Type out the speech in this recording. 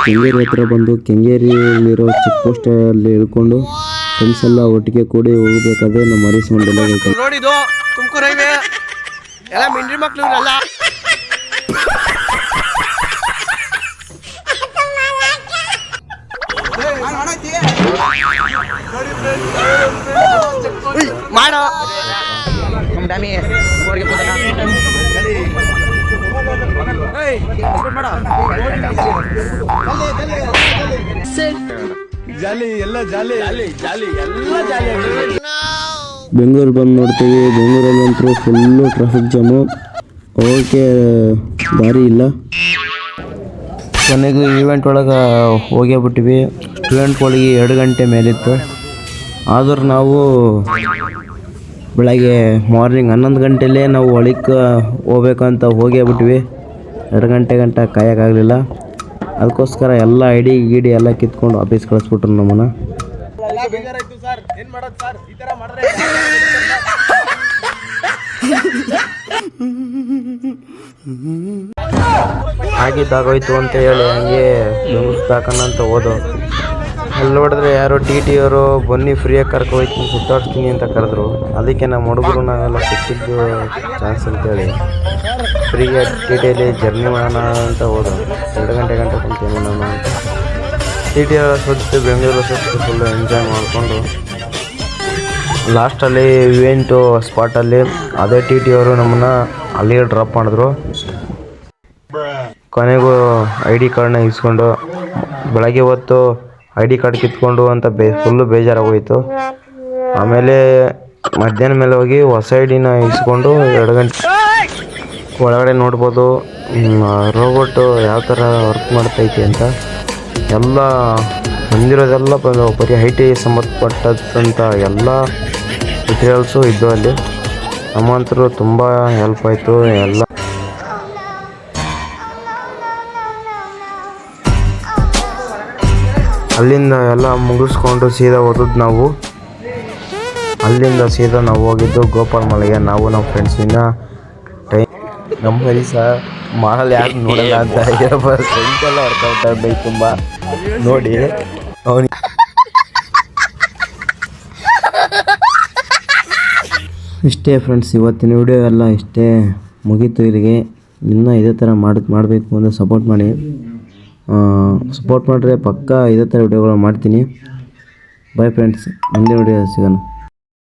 ಕೆಂಗೇರಿ ಹತ್ರ ಬಂದು ಕೆಂಗೇರಿಯಲ್ಲಿರೋ check ಪೋಸ್ಟಲ್ಲಿ ಇಳ್ಕೊಂಡು friends ಎಲ್ಲ ಒಟ್ಟಿಗೆ ಕೂಡಿ ಹೋಗಬೇಕಾದ್ರೆ ನಮ್ಮ ಹರೀಶ್ ಮಂಡಲ ನೋಡಿದ್ದು ತುಮಕೂರು ರೈಲ್ವೆ ಎಲ್ಲ ಮಿಂಡ್ರಿ ಮಕ್ಕಳು ಎಲ್ಲ ಮಾಡೋ ಬೆಂಗಳೂರು ಬಂದು ನೋಡ್ತೀವಿ. ಬೆಂಗಳೂರಲ್ಲಂತೂ ಫುಲ್ಲು ಟ್ರಾಫಿಕ್ ಜಾಮು, ಹೋಗೋಕ್ಕೆ ದಾರಿ ಇಲ್ಲ. ಕೊನೆಗೂ ಈವೆಂಟ್ ಒಳಗೆ ಹೋಗೇ ಬಿಟ್ಟಿವಿ. ಸ್ಟೂಡೆಂಟ್ಗಳಿಗೆ 2 ಗಂಟೆ ಮೇಲಿತ್ತು. ಆದರೂ ನಾವು ಬೆಳಗ್ಗೆ ಮಾರ್ನಿಂಗ್ 11 ಗಂಟೆಲೇ ನಾವು ಒಳಕ್ಕೆ ಹೋಗ್ಬೇಕಂತ ಹೋಗೇ ಬಿಟ್ವಿ. 2 ಗಂಟೆ ಕಾಯೋಕ್ಕಾಗಲಿಲ್ಲ. ಅದಕ್ಕೋಸ್ಕರ ಎಲ್ಲ ಐಡಿ ಗಿಡಿ ಎಲ್ಲ ಕಿತ್ಕೊಂಡು ಆಫೀಸ್ ಕಳಿಸ್ಬಿಟ್ರು ನಮ್ಮನ್ನು. ಆಗಿದ್ದಾಗೋಯ್ತು ಅಂತ ಹೇಳಿ ಹಂಗೆ ಬೆಂಗಳೂರು ಹೋದೋ. ಅಲ್ಲಿ ನೋಡಿದ್ರೆ ಯಾರೋ ಟಿ ಅವರು ಬನ್ನಿ ಫ್ರೀಯಾಗಿ ಕರ್ಕೊಯ್ತೀನಿ ಸುತ್ತಾಡ್ತೀನಿ ಅಂತ ಕರೆದ್ರು. ಅದಕ್ಕೆ ನಮ್ಮ ಹುಡುಗರು ನಾವೆಲ್ಲ ಸಿಕ್ಕಿದ್ದು ಚಾನ್ಸ್ ಅಂತೇಳಿ ಫ್ರೀಗೆ ಟಿಯಲ್ಲಿ ಜರ್ನಿ ಮಾಡೋಣ ಅಂತ ಹೋದೋ. 2 ಗಂಟೆ ಕುಂತೇನೆ ನಾನು ಅಂತ ಟಿ ಸುತ್ತು ಬೆಂಗಳೂರು ಸುತ್ತು ಫುಲ್ಲು ಎಂಜಾಯ್ ಮಾಡಿಕೊಂಡು ಲಾಸ್ಟಲ್ಲಿ ಇವೆಂಟು ಸ್ಪಾಟಲ್ಲಿ ಅದೇ ಟಿ ಅವರು ನಮ್ಮನ್ನು ಅಲ್ಲಿಗೆ ಡ್ರಾಪ್ ಮಾಡಿದ್ರು. ಕೊನೆಗೂ ID ಕಾರ್ಡ್ನ ಇಸ್ಕೊಂಡು ಬೆಳಗ್ಗೆ ಹೊತ್ತು ID ಕಾರ್ಡ್ ಕಿತ್ಕೊಂಡು ಅಂತ ಫುಲ್ಲು ಬೇಜಾರಾಗೋಯಿತು. ಆಮೇಲೆ ಮಧ್ಯಾಹ್ನ ಮೇಲೆ ಹೋಗಿ ಹೊಸ ಐಡಿನ ಇಸ್ಕೊಂಡು 2 ಗಂಟೆ ಒಳಗಡೆ ನೋಡ್ಬೋದು ರೋಬೋಟು ಯಾವ ಥರ ವರ್ಕ್ ಮಾಡ್ತೈತಿ ಅಂತ. ಎಲ್ಲ ಬಂದಿರೋದೆಲ್ಲ ಬರೀ IT ಸಂಬಂಧಪಟ್ಟಂಥ ಎಲ್ಲ ಮೆಟೀರಿಯಲ್ಸು ಇದ್ದು ಅಲ್ಲಿ. ನಮ್ಮಂತರೂ ತುಂಬ ಹೆಲ್ಪ್ ಆಯಿತು. ಎಲ್ಲ ಅಲ್ಲಿಂದ ಎಲ್ಲ ಮುಗಿಸ್ಕೊಂಡು ಸೀದಾ ಹೋದದ್ದು ನಾವು. ಅಲ್ಲಿಂದ ಸೀದಾ ನಾವು ಹೋಗಿದ್ದು ಗೋಪಾಲ ಮಲೆಗೆ. ನಾವು ನಮ್ಮ ಫ್ರೆಂಡ್ಸಿಂದ ನಮ್ಮ ಹರೀಶ ಮಾಡಲ್ ಯಾರು ನೋಡಲ್ಲ ಅಂತ ಫ್ರೆಂಡ್ಸ್ ಎಲ್ಲ ವರ್ಕೌಟ್ ಆಗಬೇಕು ತುಂಬ ನೋಡಿ ಅವನಿಗೆ. ಇಷ್ಟೇ ಫ್ರೆಂಡ್ಸ್, ಇವತ್ತಿನ ವಿಡಿಯೋ ಎಲ್ಲ ಇಷ್ಟೇ ಮುಗೀತು ಇಲ್ಲಿಗೆ. ಇನ್ನೂ ಇದೇ ಥರ ಮಾಡಬೇಕು ಅಂದರೆ ಸಪೋರ್ಟ್ ಮಾಡಿ. ಸಪೋರ್ಟ್ ಮಾಡಿದ್ರೆ ಪಕ್ಕಾ ಇದೇ ಥರ ವಿಡಿಯೋಗಳು ಮಾಡ್ತೀನಿ. ಬಾಯ್ ಫ್ರೆಂಡ್ಸ್, ಮುಂದಿನ ವಿಡಿಯೋ ಸಿಗೋಣ.